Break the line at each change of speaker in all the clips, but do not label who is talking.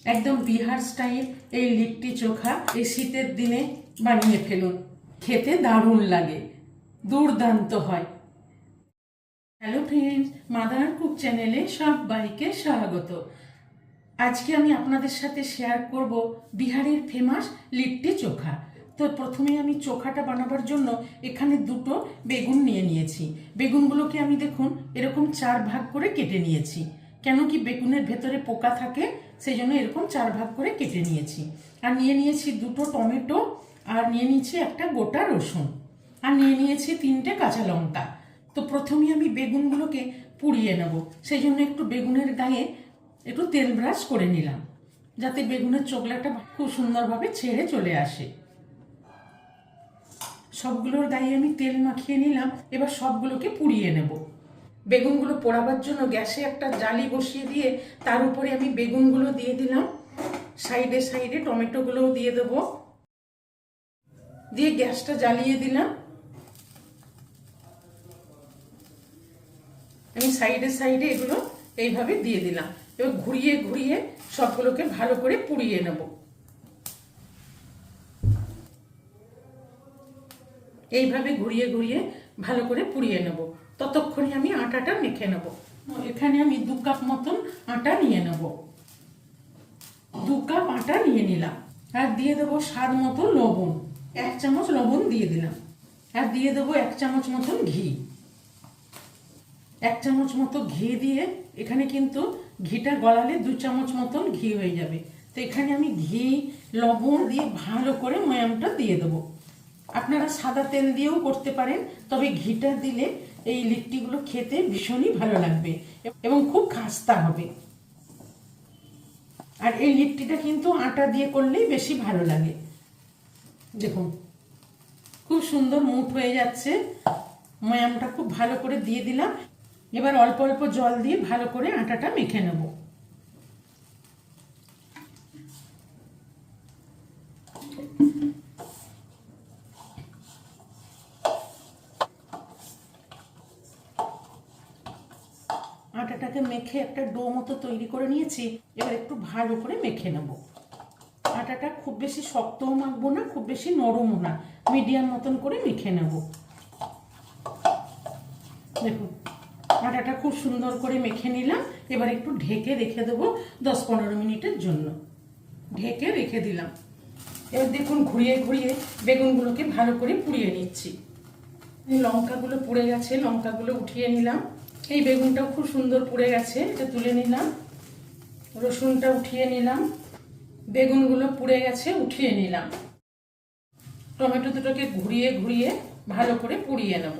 একদম বিহার স্টাইল এই লিট্টি চোখা এই শীতের দিনে বানিয়ে ফেলুন, খেতে দারুণ লাগে, দুর্দান্ত হয়। হ্যালো ফ্রেন্ডস, মাদার কুক চ্যানেলে সবাইকে স্বাগত। আজকে আমি আপনাদের সাথে শেয়ার করব বিহারের ফেমাস লিট্টি চোখা। তো প্রথমে আমি চোখাটা বানাবার জন্য এখানে দুটো বেগুন নিয়ে নিয়েছি। বেগুনগুলোকে আমি দেখুন এরকম 4 ভাগ করে কেটে নিয়েছি। কেন কি বেগুনের ভেতরে পোকা থাকে, সেই জন্য এরকম 4 ভাগ করে কেটে নিয়েছি। আর নিয়ে নিয়েছি দুটো টমেটো, আর নিয়ে নিয়েছি একটা গোটা রসুন, আর নিয়ে নিয়েছি 3টে কাঁচা লঙ্কা। তো প্রথমে আমি বেগুনগুলোকে পুড়িয়ে নেব, সেই জন্য একটু বেগুনের গায়ে একটু তেল ব্রাশ করে নিলাম, যাতে বেগুনের চোখলাটা খুব সুন্দরভাবে ছেড়ে চলে আসে। সবগুলোর গায়ে আমি তেল মাখিয়ে নিলাম। এবার সবগুলোকে পুড়িয়ে নেব। বেগুনগুলো পোড়াবার জন্য গ্যাসে একটা জালি বসিয়ে দিয়ে তার উপরে আমি বেগুনগুলো দিয়ে দিলাম, সাইডে সাইডে টমেটোগুলোও দিয়ে দেবো, দিয়ে গ্যাসটা জ্বালিয়ে দিলাম। আমি সাইডে সাইডে এগুলো এইভাবে দিয়ে দিলাম। এবার ঘুরিয়ে ঘুরিয়ে সবগুলোকে ভালো করে পুড়িয়ে নেব। এইভাবে ঘুরিয়ে ঘুরিয়ে ভালো করে পুড়িয়ে নেব। ততক্ষণে আমি আটাটা মেখে নেব। এখানে আমি 2 কাপ মতন আটা নিয়ে নেব। 2 কাপ আটা নিয়ে নিলাম। আর দিয়ে দেবো স্বাদ মতো লবণ, 1 চামচ লবণ দিয়ে দিলাম। আর দিয়ে দেবো 1 চামচ মতন ঘি। 1 চামচ মতো ঘি দিয়ে, এখানে কিন্তু ঘিটা গলালে 2 চামচ মতন ঘি হয়ে যাবে। তো এখানে আমি ঘি লবণ দিয়ে ভালো করে ময়ামটা দিয়ে দেবো। আপনারা সাদা তেল দিয়েও করতে পারেন, তবে ঘিটা দিলে এই লিট্টিগুলো খেতে ভীষণই ভালো লাগবে এবং খুব খাস্তা হবে। আর এই লিট্টিটা কিন্তু আটা দিয়ে করলেই বেশি ভালো লাগে। দেখুন খুব সুন্দর মুঠ হয়ে যাচ্ছে। ময়ামটা খুব ভালো করে দিয়ে দিলাম। এবার অল্প অল্প জল দিয়ে ভালো করে আটাটা মেখে নেব। আটাটাকে মেখে একটা ডো মতো তৈরি করে নিয়েছি। এবার একটু ভালো করে মেখে নেব। আটাটা খুব বেশি শক্তও মাখবো না, খুব বেশি নরমও না, মিডিয়াম মতন করে মেখে নেব। দেখুন আটাটা খুব সুন্দর করে মেখে নিলাম। এবার একটু ঢেকে রেখে দেবো 10-15 মিনিটের জন্য। ঢেকে রেখে দিলাম। এবার দেখুন ঘুরিয়ে ঘুরিয়ে বেগুনগুলোকে ভালো করে পুড়িয়ে নিচ্ছি। লঙ্কাগুলো পুড়ে গেছে, লঙ্কাগুলো উঠিয়ে নিলাম। এই বেগুনটাও খুব সুন্দর পুড়ে গেছে, এটা তুলে নিলাম। রসুনটা উঠিয়ে নিলাম। বেগুনগুলো পুড়ে গেছে, উঠিয়ে নিলাম। টমেটো দুটোকে ঘুরিয়ে ঘুরিয়ে ভালো করে পুড়িয়ে নেব।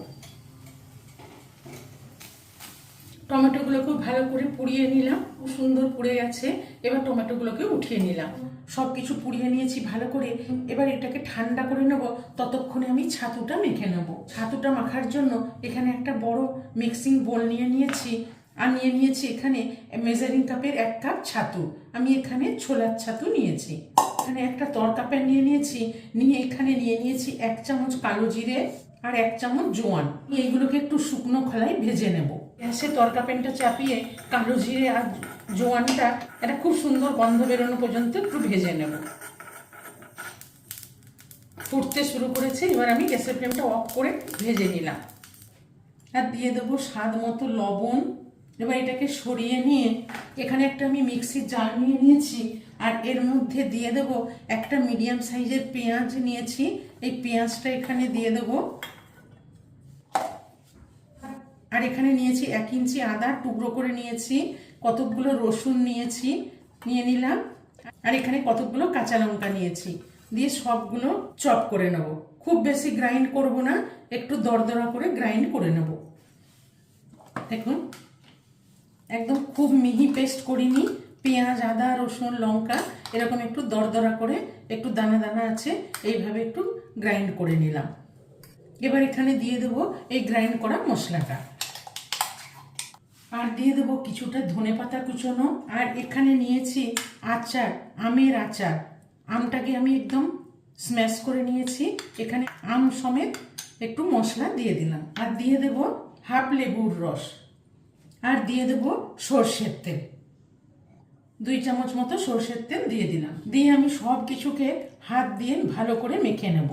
টমেটোগুলোকে ভালো করে পুড়িয়ে নিলাম, খুব সুন্দর পুড়ে গেছে। এবার টমেটোগুলোকে উঠিয়ে নিলাম। সব কিছু পুড়িয়ে নিয়েছি ভালো করে। এবার এটাকে ঠান্ডা করে নেব। ততক্ষণে আমি ছাতুটা মেখে নেব। ছাতুটা মাখার জন্য এখানে একটা বড় মিক্সিং বোল নিয়ে নিয়েছি। আর নিয়ে নিয়েছি এখানে মেজারিং কাপের 1 কাপ ছাতু। আমি এখানে ছোলার ছাতু নিয়েছি। এখানে একটা তড়কা প্যান নিয়ে নিয়েছি। নিয়ে এখানে নিয়ে নিয়েছি 1 চামচ কালো জিরে আর 1 চামচ জোয়ান। এইগুলোকে একটু শুকনো খোলায় ভেজে নেব। গ্যাসে তড়কা প্যানটা চাপিয়ে কালো জিরে আর জোয়ানটা এটা খুব সুন্দর গন্ধ বেরোনো পর্যন্ত একটু ভেজে নেব। ফুটতে শুরু করেছে। এবার আমি গ্যাসের ফ্লেমটা অফ করে ভেজে নিলাম। আর দিয়ে দেবো স্বাদ মতো লবণ। এবার এটাকে সরিয়ে নিয়ে এখানে একটা আমি মিক্সির জার নিয়ে নিয়েছি। আর এর মধ্যে দিয়ে দেব একটা মিডিয়াম সাইজের পেঁয়াজ নিয়েছি। এই পেঁয়াজটা এখানে দিয়ে দেবো। আর এখানে নিয়েছি 1 ইঞ্চি আদা টুকরো করে নিয়েছি। কতকগুলো রসুন নিয়েছি, নিয়ে নিলাম। আর এখানে কতকগুলো কাঁচা লঙ্কা নিয়েছি। দিয়ে সবগুলো চপ করে নেব। খুব বেশি গ্রাইন্ড করব না, একটু দরদরা করে গ্রাইন্ড করে নেব। দেখুন একদম খুব মিহি পেস্ট করিনি। পেঁয়াজ আদা রসুন লঙ্কা এরকম একটু দরদরা করে, একটু দানা দানা আছে, এইভাবে একটু গ্রাইন্ড করে নিলাম। এবার এখানে দিয়ে দেবো এই গ্রাইন্ড করা মশলাটা। আর দিয়ে দেবো কিছুটা ধনেপাতা কুচোনো। আর এখানে নিয়েছি আচার, আমের আচার। আমটাকে আমি একদম স্ম্যাশ করে নিয়েছি। এখানে আম সমেত একটু মশলা দিয়ে দিলাম। আর দিয়ে দেবো হাফ লেবুর রস। আর দিয়ে দেবো সর্ষের তেল। 2 চামচ মতো সরষের তেল দিয়ে দিলাম। দিয়ে আমি সব কিছুকে হাত দিয়ে ভালো করে মেখে নেব।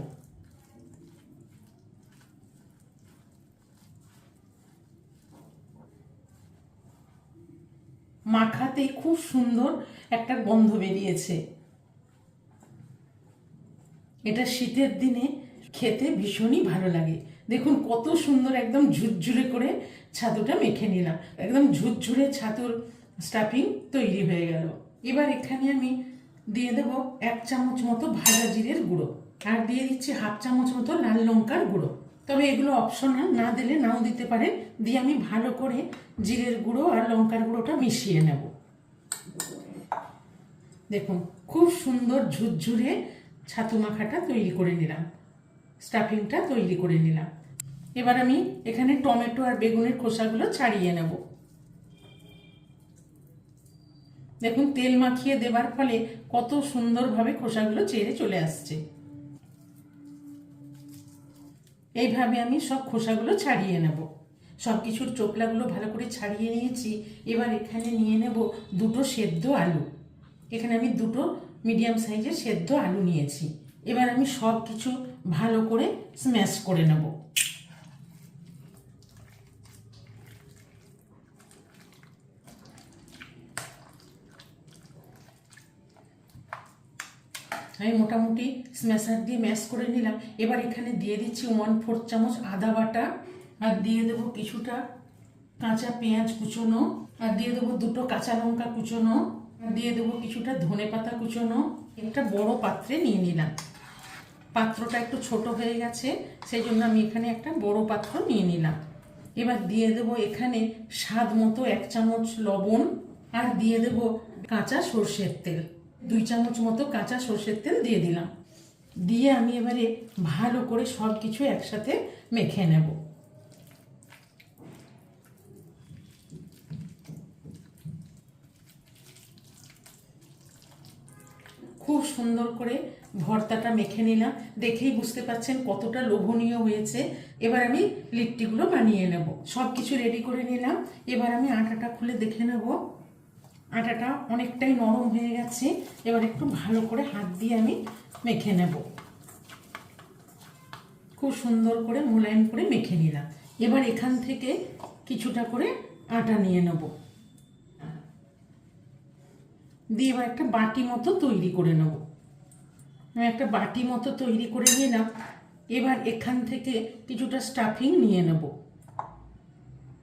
মাখাতেই খুব সুন্দর একটা গন্ধ বেরিয়েছে। এটা শীতের দিনে খেতে ভীষণই ভালো লাগে। দেখুন কত সুন্দর একদম ঝুরঝুরে করে ছাতুটা মেখে নিলাম। একদম ঝুরঝুরে ছাতুর স্টাফিং তৈরি হয়ে গেল। এবার এখানে আমি দিয়ে দেবো 1 চামচ মতো ভাজা জিরের গুঁড়ো, আর দিয়ে দিচ্ছি 1/2 চামচ মতো লাল লঙ্কার গুঁড়ো। তবে এগুলো অপশনাল, না দিলে নাও দিতে পারেন। দিয়ে আমি ভালো করে জিরের গুঁড়ো আর লঙ্কার গুঁড়োটা মিশিয়ে নেব। দেখুন খুব সুন্দর ঝুরঝুরে ছাতু মাখাটা তৈরি করে নিলাম, স্টাফিংটা তৈরি করে নিলাম। এবার আমি এখানে টমেটো আর বেগুনের খোসাগুলো ছাড়িয়ে নেব। দেখুন তেল মাখিয়ে দেবার ফলে কত সুন্দরভাবে খোসাগুলো চেড়ে চলে আসছে। এইভাবে আমি সব খোসাগুলো ছাড়িয়ে নেব। সব কিছুর চোকলাগুলো ভালো করে ছাড়িয়ে নিয়েছি। এবার এখানে নিয়ে নেব 2টো সেদ্ধ আলু। এখানে আমি 2টো মিডিয়াম সাইজের সেদ্ধ আলু নিয়েছি। এবার আমি সব কিছু ভালো করে স্ম্যাশ করে নেব। আমি মোটামুটি স্ম্যাশার দিয়ে ম্যাশ করে নিলাম। এবার এখানে দিয়ে দিচ্ছি 1/4 চামচ আদা বাটা, আর দিয়ে দেবো কিছুটা কাঁচা পেঁয়াজ কুচোনো, আর দিয়ে দেবো 2টো কাঁচা লঙ্কা কুচোনো, আর দিয়ে দেবো কিছুটা ধনেপাতা কুচোনো। একটা বড় পাত্রে নিয়ে নিলাম। পাত্রটা একটু ছোট হয়ে গেছে, সেই জন্য আমি এখানে একটা বড় পাত্র নিয়ে নিলাম। এবার দিয়ে দেবো এখানে স্বাদ মতো 1 চামচ লবণ, আর দিয়ে দেবো কাঁচা সর্ষের তেল। 2 চামচ মতো কাঁচা সর্ষের তেল দিয়ে দিলাম। দিয়ে আমি এবারে ভালো করে সব কিছু একসাথে মেখে নেব। খুব সুন্দর করে ভর্তাটা মেখে নিলাম। দেখেই বুঝতে পারছেন কতটা লোভনীয় হয়েছে। এবার আমি লিট্টিগুলো বানিয়ে নেব। সব কিছু রেডি করে নিলাম। এবার আমি আটাটা খুলে দেখে নেব। আটাটা অনেকটাই নরম হয়ে গেছে। এবার একটু ভালো করে হাত দিয়ে আমি মেখে নেব। খুব সুন্দর করে মোলায়েম করে মেখে নিলাম। এবার এখান থেকে কিছুটা করে আটা নিয়ে নেব, দিয়ে এবার একটা বাটি মতো তৈরি করে নেব। আমি একটা বাটি মতো তৈরি করে নিলাম। এবার এখান থেকে কিছুটা স্টাফিং নিয়ে নেব।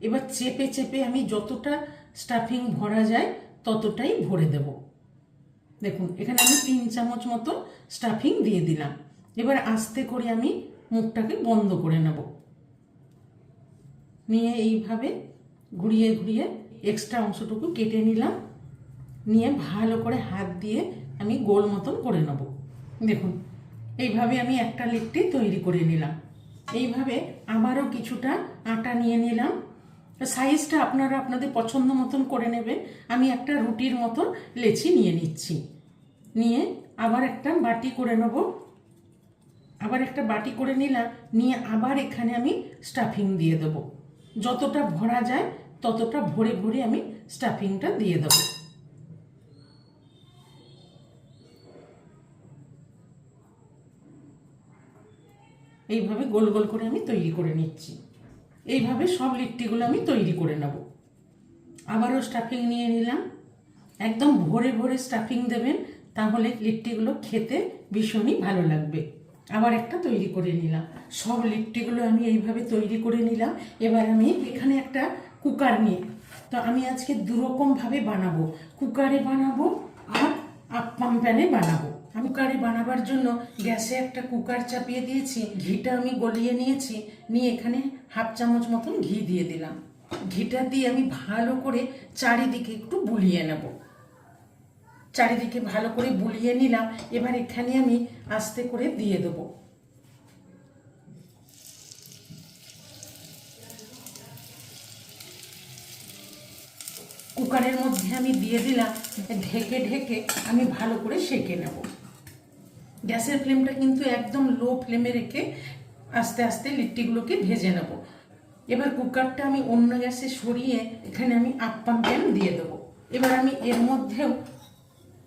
এবার চেপে চেপে আমি যতটা স্টাফিং ভরা যায় ততটাই ভরে দেব। দেখুন এখানে আমি 3 চামচ মতো স্টাফিং দিয়ে দিলাম। এবার আস্তে করে আমি মুখটাকে বন্ধ করে নেব। নিয়ে এইভাবে ঘুরিয়ে ঘুরিয়ে এক্সট্রা অংশটুকু কেটে নিলাম। নিয়ে ভালো করে হাত দিয়ে আমি গোল মতন করে নেব। দেখুন এইভাবে আমি একটা লিট্টি তৈরি করে নিলাম। এইভাবে আবারও কিছুটা আটা নিয়ে নিলাম। সাইজটা আপনারা আপনাদের পছন্দ মতন করে নেবেন। আমি একটা রুটির মতো লেচি নিয়ে নিচ্ছি। নিয়ে আবার একটা বাটি করে নেব। আবার একটা বাটি করে নিলাম। নিয়ে আবার এখানে আমি স্টাফিং দিয়ে দেব। যতটা ভরা যায় ততটা ভরে ভরে আমি স্টাফিংটা দিয়ে দেবো। এইভাবে গোল গোল করে আমি তৈরি করে নিচ্ছি। এইভাবে সব লিট্টিগুলো আমি তৈরি করে নেব। আবারও স্টাফিং নিয়ে নিলাম। একদম ভরে ভরে স্টাফিং দেবেন, তাহলে লিট্টিগুলো খেতে ভীষণই ভালো লাগবে। আবার একটা তৈরি করে নিলাম। সব লিট্টিগুলো আমি এইভাবে তৈরি করে নিলাম। এবার আমি এখানে একটা কুকার নিয়ে, তো আমি আজকে দুরকমভাবে বানাবো। কুকারে বানাবো আর আপ্পাম প্যানে বানাবো। আমি কুকারে বানাবার জন্য গ্যাসে একটা কুকার চাপিয়ে দিয়েছি। ঘিটা আমি গলিয়ে নিয়েছি। নিয়ে এখানে 1/2 চামচ মতন ঘি দিয়ে দিলাম। ঘিটা দিয়ে আমি ভালো করে চারিদিকে একটু বুলিয়ে নেব। চারিদিকে ভালো করে বুলিয়ে নিলাম। এবার এখানে আমি আস্তে করে দিয়ে দেবো। কুকারের মধ্যে আমি দিয়ে দিলাম। ঢেকে ঢেকে আমি ভালো করে সেঁকে নেব। গ্যাসের ফ্লেমটা কিন্তু একদম লো ফ্লেমে রেখে আস্তে আস্তে লিট্টিগুলোকে ভেজে নেব। এবার কুকারটা আমি অন্য গ্যাসে সরিয়ে এখানে আমি আপ্পাম প্যান দিয়ে দেবো। এবার আমি এর মধ্যেও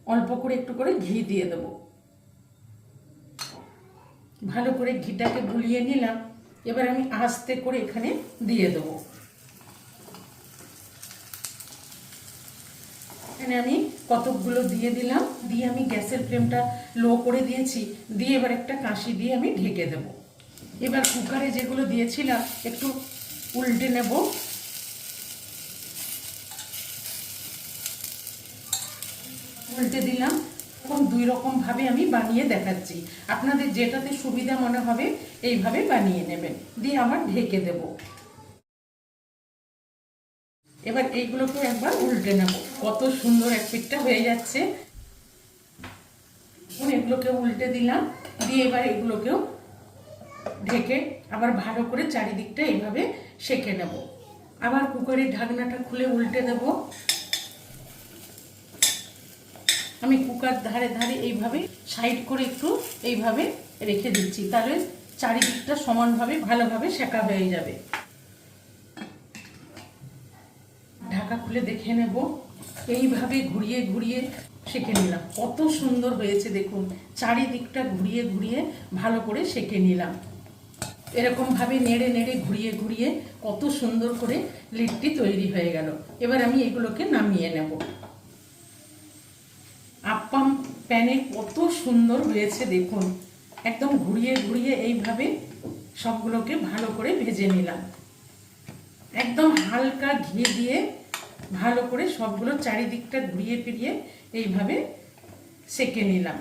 অল্প করে একটু করে ঘি দিয়ে দেব। ভালো করে ঘিটাকে গুলিয়ে নিলাম। এবার আমি আস্তে করে এখানে দিয়ে দেবো। এখানে আমি কতকগুলো দিয়ে দিলাম, দিয়ে আমি গ্যাসের ফ্লেমটা লো করে দিয়েছি, দিয়ে এবার একটা কাঁচি দিয়ে আমি ঢেকে দেব। এবার কুকারে যেগুলো দিয়েছিলাম একটু উল্টে নেব। উল্টে দিলাম। এখন দুই রকম ভাবে আমি বানিয়ে দেখাচ্ছি, আপনাদের যেটাতে সুবিধা মনে হবে এইভাবে বানিয়ে নেবেন। দিয়ে আমার ঢেকে দেব। এবার এইগুলোকে একবার উল্টে নেব। কত সুন্দর এক পিঠটা হয়ে যাচ্ছে। এগুলোকে উল্টে দিলাম, দিয়ে এবার এগুলোকেও ঢেকে আবার ভালো করে চারিদিকটা এইভাবে সেঁকে নেব। আবার কুকারের ঢাকনাটা খুলে উল্টে দেব। আমি কুকার ধারে ধারে এইভাবে সাইড করে একটু এইভাবে রেখে দিচ্ছি, তাহলে চারিদিকটা সমানভাবে ভালোভাবে সেঁকা হয়ে যাবে। ঢাকা খুলে দেখে নেব। এইভাবে ঘুরিয়ে ঘুরিয়ে সেঁকে নিলাম। কত সুন্দর হয়েছে দেখুন, চারিদিকটা ঘুরিয়ে ঘুরিয়ে ভালো করে সেঁকে নিলাম। এরকম ভাবে নেড়ে নেড়ে ঘুরিয়ে ঘুরিয়ে কত সুন্দর করে লিট্টি তৈরি হয়ে গেল। এবার আমি এগুলোকে নামিয়ে নেব। আপ্পাম প্যানে কত সুন্দর হয়েছে দেখুন, একদম ঘুরিয়ে ঘুরিয়ে এইভাবে সবগুলোকে ভালো করে ভেজে নিলাম। একদম হালকা ঘি দিয়ে ভালো করে সবগুলো চারিদিকটা ঘুরিয়ে ফিরিয়ে এইভাবে সেঁকে নিলাম।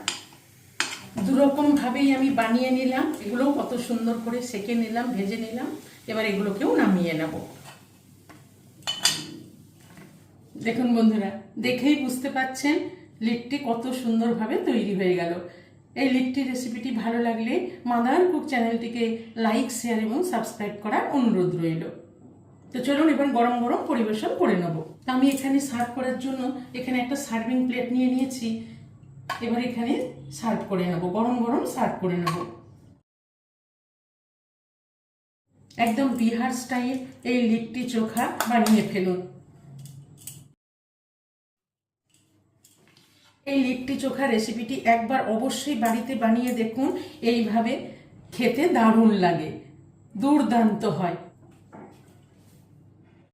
দুরকম ভাবেই আমি বানিয়ে নিলাম। এগুলো কত সুন্দর করে সেঁকে নিলাম, ভেজে নিলাম। এবার এগুলোকেও নামিয়ে নেব। দেখুন বন্ধুরা, দেখেই বুঝতে পাচ্ছেন লিট্টি কত সুন্দরভাবে তৈরি হয়ে গেল। এই লিট্টি রেসিপিটি ভালো লাগলে মাদার কুক চ্যানেলটিকে লাইক, শেয়ার এবং সাবস্ক্রাইব করার অনুরোধ রইল। তো চলুন এবার গরম গরম পরিবেশন করে নেব। আমি এখানে সার্ভ করার জন্য এখানে একটা সার্ভিং প্লেট নিয়ে নিয়েছি। এবার এখানে সার্ভ করে নেব, গরম গরম সার্ভ করে নেব। একদম বিহার স্টাইল এই লিট্টি চোখা বানিয়ে ফেলুন। এই লিট্টি চোখা রেসিপিটি একবার অবশ্যই বাড়িতে বানিয়ে দেখুন। এইভাবে খেতে দারুণ লাগে, দুর্দান্ত হয়।